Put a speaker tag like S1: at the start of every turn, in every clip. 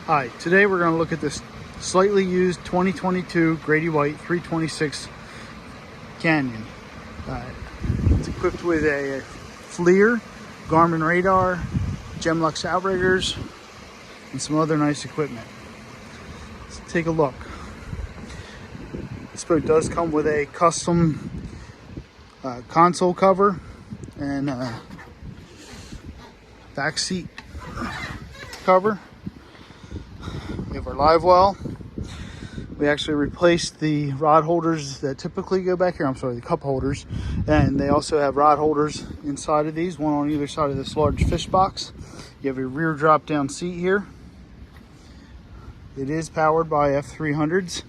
S1: Hi, today we're going to look at this slightly used 2022 Grady-White 326 Canyon. It's equipped with a FLIR, Garmin radar, Deluxe outriggers, and some other nice equipment. Let's take a look. This boat does come with a custom console cover and back seat cover. We have our live well. We actually replaced the rod holders that typically go back here. I'm sorry, the cup holders. And they also have rod holders inside of these, one on either side of this large fish box. You have a rear drop down seat here. It is powered by F300s,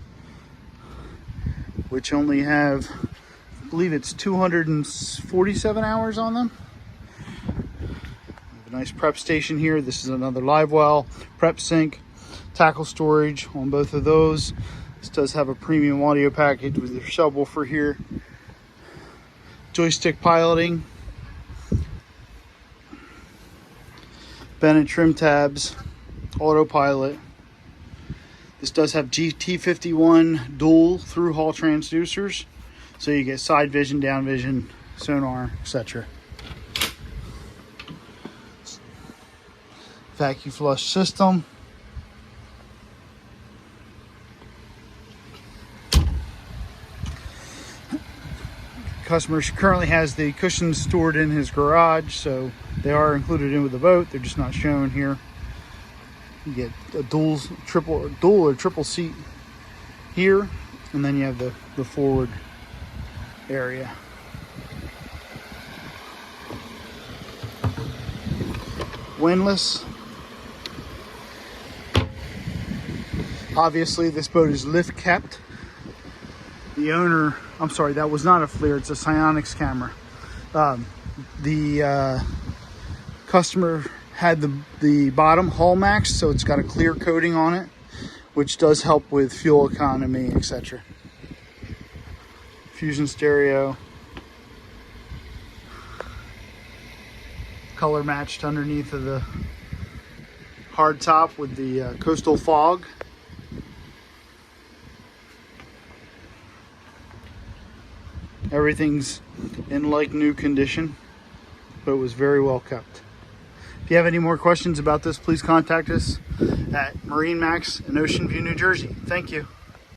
S1: which only have, I believe it's 247 hours on them. We have a nice prep station here. This is another live well, prep sink, tackle storage on both of those. This does have a premium audio package with your subwoofer here, joystick piloting, Bennett trim tabs, autopilot. This does have GT51 dual through hull transducers, so you get side vision, down vision, sonar, etc. Vacuum flush system. Customer currently has the cushions stored in his garage, so they are included in with the boat. They're just not shown here. You get a dual or triple seat here, and then you have the forward area. Windlass. Obviously, this boat is lift kept. The owner, I'm sorry, that was not a FLIR, it's a Psionics camera. The customer had the bottom hull max, so it's got a clear coating on it, which does help with fuel economy, etc. Fusion stereo. Color matched underneath of the hard top with the coastal fog. Everything's in like new condition, but it was very well kept. If you have any more questions about this, please contact us at MarineMax in Ocean View, New Jersey. Thank you.